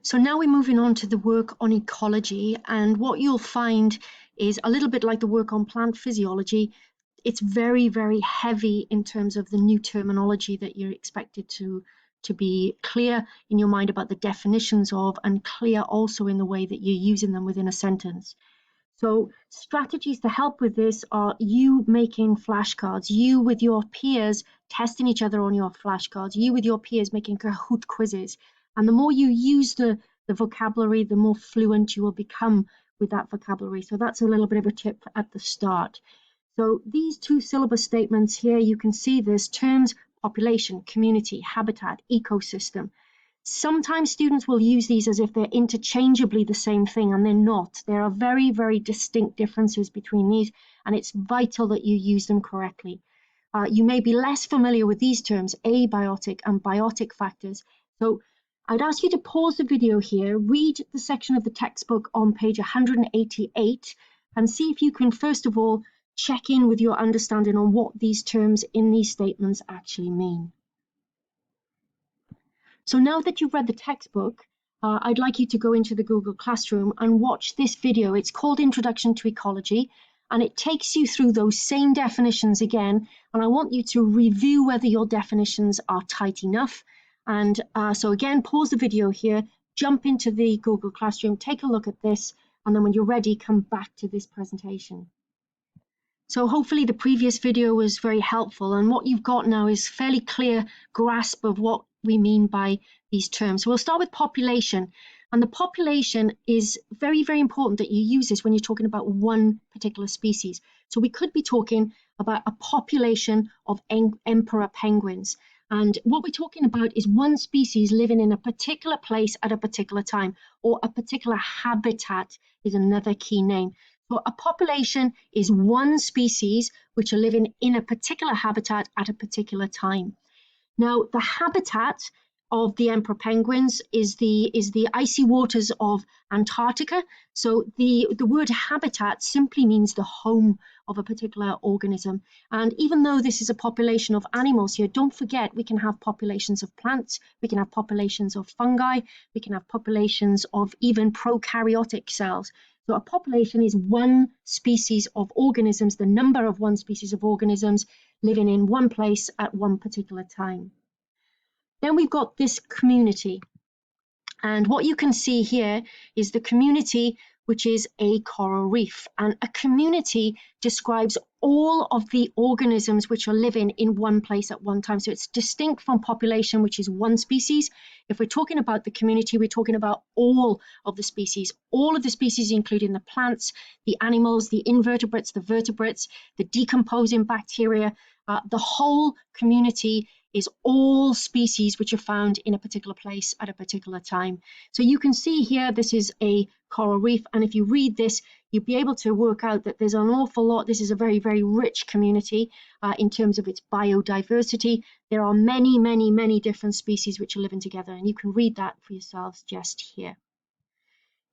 So now we're moving on to the work on ecology, and what you'll find is a little bit like the work on plant physiology. It's very, very heavy in terms of the new terminology that you're expected to be clear in your mind about the definitions of, and clear also in the way that you're using them within a sentence. So strategies to help with this are you making flashcards, you with your peers testing each other on your flashcards, you with your peers making Kahoot quizzes. And the more you use the vocabulary, the more fluent you will become with that vocabulary. So that's a little bit of a tip at the start. So these two syllabus statements here, you can see there's terms: population, community, habitat, ecosystem. Sometimes students will use these as if they're interchangeably the same thing, and they're not. There are very, very distinct differences between these, and it's vital that you use them correctly. You may be less familiar with these terms, abiotic and biotic factors. So I'd ask you to pause the video here, read the section of the textbook on page 188, and see if you can, first of all, check in with your understanding on what these terms in these statements actually mean. So now that you've read the textbook, I'd like you to go into the Google Classroom and watch this video. It's called Introduction to Ecology, and it takes you through those same definitions again. And I want you to review whether your definitions are tight enough. And so again, pause the video here, jump into the Google Classroom, take a look at this, and then when you're ready, come back to this presentation. So hopefully the previous video was very helpful, and what you've got now is fairly clear grasp of what we mean by these terms. So we'll start with population, and the population is very, very important that you use this when you're talking about one particular species. So we could be talking about a population of emperor penguins, and what we're talking about is one species living in a particular place at a particular time, or a particular habitat is another key name. So a population is one species which are living in a particular habitat at a particular time. Now, the habitat of the emperor penguins is the icy waters of Antarctica. So the word habitat simply means the home of a particular organism. And even though this is a population of animals here, don't forget we can have populations of plants, we can have populations of fungi, we can have populations of even prokaryotic cells. So a population is one species of organisms, the number of one species of organisms living in one place at one particular time. Then we've got this community. And what you can see here is the community, which is a coral reef. And a community describes all of the organisms which are living in one place at one time. So it's distinct from population, which is one species. If we're talking about the community, we're talking about all of the species, including the plants, the animals, the invertebrates, the vertebrates, the decomposing bacteria. The whole community is all species which are found in a particular place at a particular time. So you can see here, this is a coral reef, and if you read this, you'll be able to work out that there's an awful lot. This is a very, very rich community in terms of its biodiversity. There are many, many, many different species which are living together, and you can read that for yourselves just here.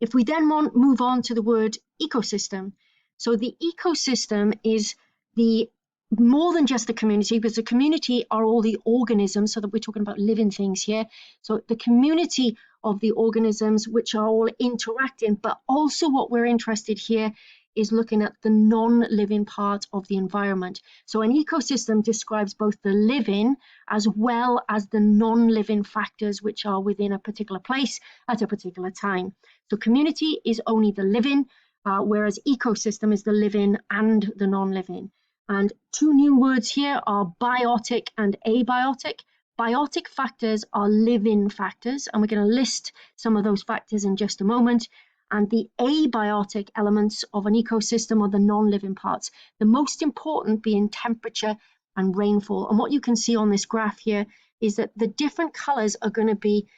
If we then move on to the word ecosystem, so the ecosystem is the more than just the community, because the community are all the organisms, so that we're talking about living things here. So the community of the organisms which are all interacting, but also what we're interested here is looking at the non-living part of the environment. So an ecosystem describes both the living as well as the non-living factors which are within a particular place at a particular time. So community is only the living, whereas ecosystem is the living and the non-living. And two new words here are biotic and abiotic. Biotic factors are living factors, and we're going to list some of those factors in just a moment. And the abiotic elements of an ecosystem are the non-living parts, the most important being temperature and rainfall. And what you can see on this graph here is that the different colors are going to be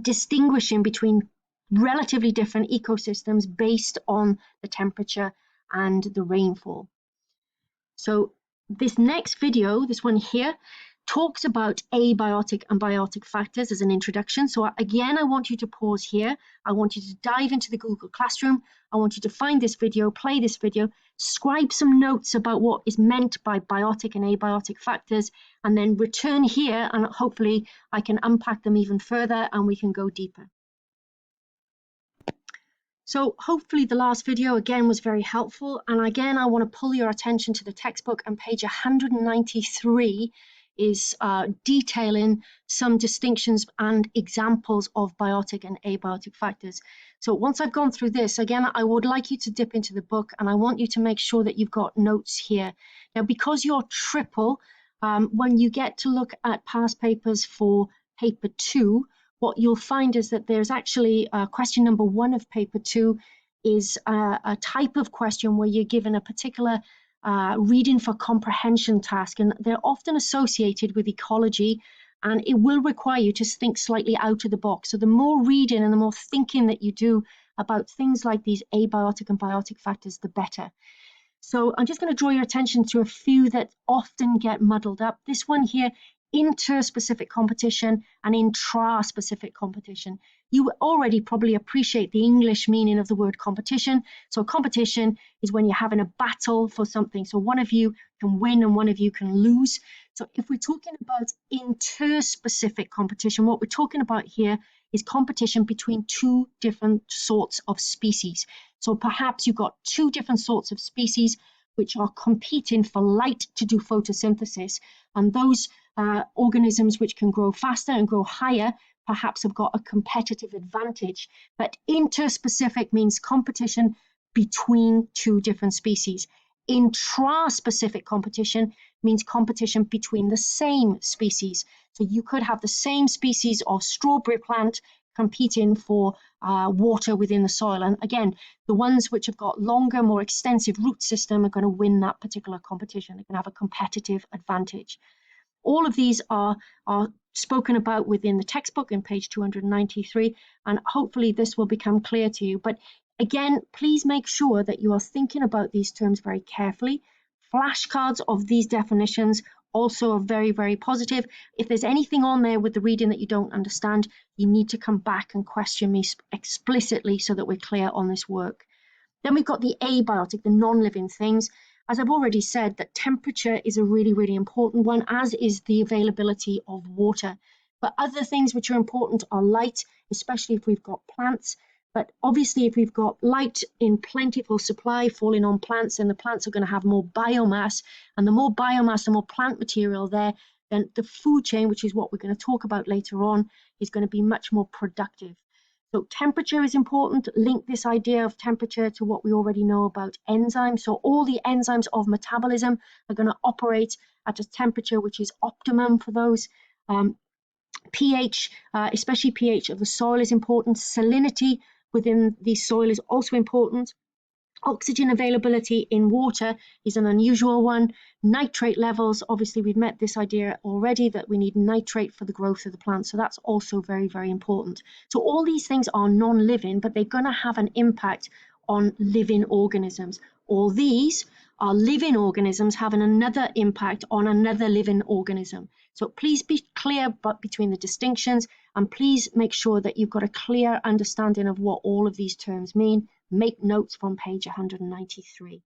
distinguishing between relatively different ecosystems based on the temperature and the rainfall. So this next video, this one here, talks about abiotic and biotic factors as an introduction. So again, I want you to pause here. I want you to dive into the Google Classroom. I want you to find this video, play this video, scribe some notes about what is meant by biotic and abiotic factors, and then return here, and hopefully I can unpack them even further and we can go deeper. So hopefully the last video again was very helpful, and again I want to pull your attention to the textbook, and page 193 is detailing some distinctions and examples of biotic and abiotic factors. So once I've gone through this, again I would like you to dip into the book, and I want you to make sure that you've got notes here. Now because you're triple, when you get to look at past papers for paper 2, what you'll find is that there's actually question number 1 of paper 2 is a type of question where you're given a particular reading for comprehension task, and they're often associated with ecology, and it will require you to think slightly out of the box. So the more reading and the more thinking that you do about things like these abiotic and biotic factors, the better. So I'm just going to draw your attention to a few that often get muddled up. This one here, interspecific competition and intra-specific competition. You already probably appreciate the English meaning of the word competition. So competition is when you're having a battle for something. So one of you can win and one of you can lose. So if we're talking about interspecific competition, what we're talking about here is competition between two different sorts of species. So perhaps you've got two different sorts of species which are competing for light to do photosynthesis, and those organisms which can grow faster and grow higher perhaps have got a competitive advantage. But interspecific means competition between two different species. Intraspecific competition means competition between the same species. So you could have the same species of strawberry plant competing for water within the soil. And again, the ones which have got longer, more extensive root system are going to win that particular competition. They can have a competitive advantage. All of these are spoken about within the textbook in page 293, and hopefully this will become clear to you. But again, please make sure that you are thinking about these terms very carefully. Flashcards of these definitions also are very, very positive. If there's anything on there with the reading that you don't understand, you need to come back and question me explicitly so that we're clear on this work. Then we've got the abiotic, the non-living things. As I've already said, that temperature is a really, really important one, as is the availability of water. But other things which are important are light, especially if we've got plants. But obviously, if we've got light in plentiful supply falling on plants, then the plants are going to have more biomass. And the more biomass, the more plant material there, then the food chain, which is what we're going to talk about later on, is going to be much more productive. So temperature is important. Link this idea of temperature to what we already know about enzymes. So all the enzymes of metabolism are going to operate at a temperature which is optimum for those. pH, especially pH of the soil, is important. Salinity within the soil is also important. Oxygen availability in water is an unusual one. Nitrate levels, obviously we've met this idea already that we need nitrate for the growth of the plant. So that's also very, very important. So all these things are non-living, but they're going to have an impact on living organisms. All these are living organisms having another impact on another living organism. So please be clear between the distinctions, and please make sure that you've got a clear understanding of what all of these terms mean. Make notes from page 193.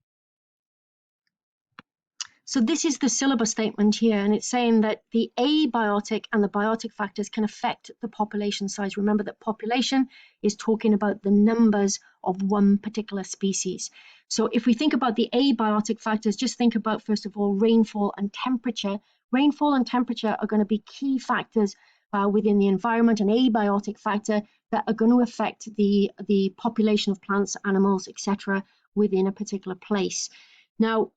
So this is the syllabus statement here, and it's saying that the abiotic and the biotic factors can affect the population size. Remember that population is talking about the numbers of one particular species. So if we think about the abiotic factors, just think about, first of all, rainfall and temperature. Rainfall and temperature are going to be key factors within the environment, an abiotic factor that are going to affect the population of plants, animals, etc. within a particular place. Now,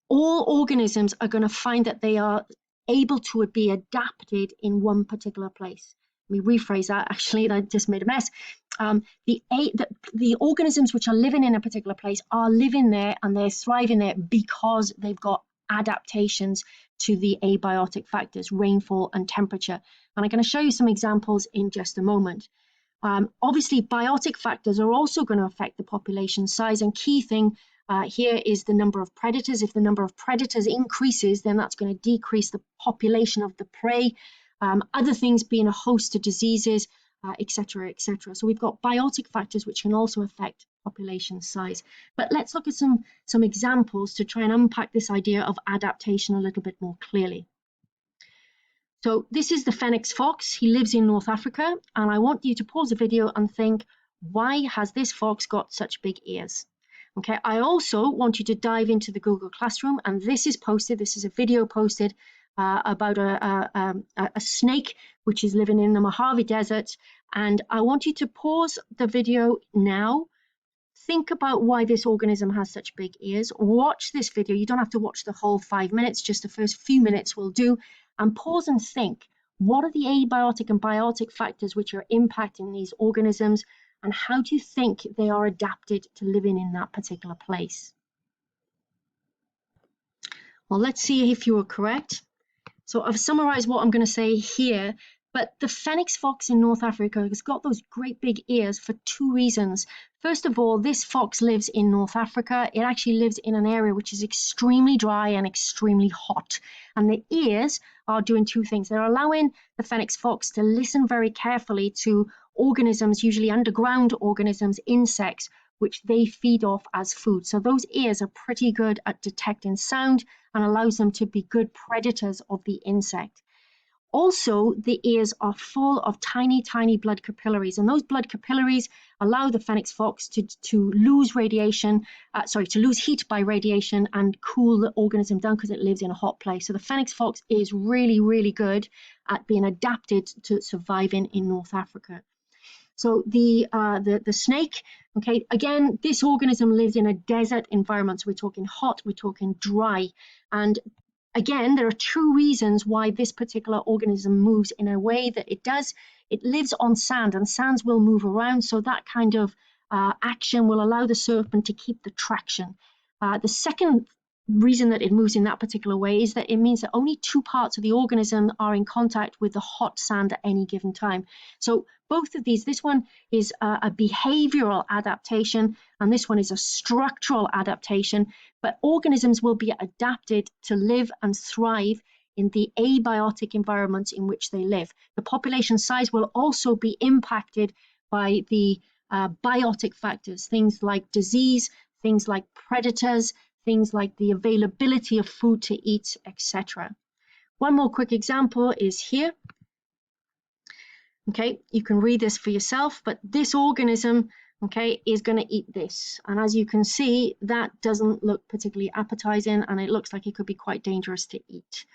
all organisms are going to find that they are able to be adapted in one particular place. Let me rephrase that, actually, I just made a mess. The organisms which are living in a particular place are living there and they're thriving there because they've got adaptations to the abiotic factors, rainfall and temperature. And I'm going to show you some examples in just a moment. Obviously, biotic factors are also going to affect the population size, and key thing here is the number of predators. If the number of predators increases, then that's going to decrease the population of the prey. Other things being a host of diseases, etc., etc. So we've got biotic factors which can also affect population size. But let's look at some examples to try and unpack this idea of adaptation a little bit more clearly. So this is the Phoenix fox. He lives in North Africa, and I want you to pause the video and think, Why has this fox got such big ears? Okay, I also want you to dive into the Google Classroom, and this is posted, this is a video posted about a snake which is living in the Mojave Desert, and I want you to pause the video now. Think about why this organism has such big ears. Watch this video. You don't have to watch the whole 5 minutes, just the first few minutes will do. And pause and think, what are the abiotic and biotic factors which are impacting these organisms? And how do you think they are adapted to living in that particular place? Well, let's see if you are correct. So I've summarized what I'm going to say here, but the Phoenix fox in North Africa has got those great big ears for two reasons. First of all, this fox lives in North Africa. It actually lives in an area which is extremely dry and extremely hot. And the ears are doing two things. They're allowing the Phoenix fox to listen very carefully to organisms, usually underground organisms, insects, which they feed off as food. So those ears are pretty good at detecting sound and allows them to be good predators of the insect. Also, the ears are full of tiny, tiny blood capillaries, and those blood capillaries allow the Phoenix fox to lose radiation, to lose heat by radiation and cool the organism down because it lives in a hot place. So the Phoenix fox is really, really good at being adapted to surviving in North Africa. So the snake, okay, again, this organism lives in a desert environment. So we're talking hot, we're talking dry. And again, there are two reasons why this particular organism moves in a way that it does. It lives on sand, and sands will move around. So that kind of action will allow the serpent to keep the traction. The second reason that it moves in that particular way is that it means that only two parts of the organism are in contact with the hot sand at any given time. So both of these, this one is a behavioral adaptation and this one is a structural adaptation, but organisms will be adapted to live and thrive in the abiotic environments in which they live. The population size will also be impacted by the biotic factors, things like disease, things like predators, things like the availability of food to eat, etc. One more quick example is here. Okay, you can read this for yourself, but this organism, okay, is going to eat this. And as you can see, that doesn't look particularly appetizing and it looks like it could be quite dangerous to eat.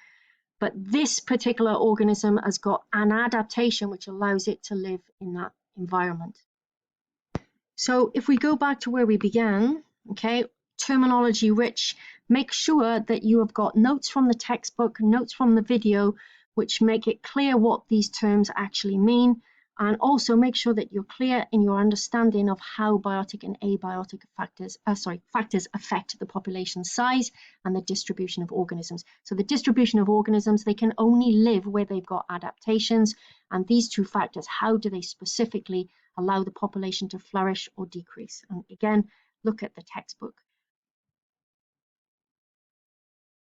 But this particular organism has got an adaptation which allows it to live in that environment. So if we go back to where we began, okay, terminology rich, make sure that you have got notes from the textbook, notes from the video, which make it clear what these terms actually mean, and also make sure that you're clear in your understanding of how biotic and abiotic factors affect the population size and the distribution of organisms. So the distribution of organisms, they can only live where they've got adaptations, and these two factors, how do they specifically allow the population to flourish or decrease? And again, look at the textbook.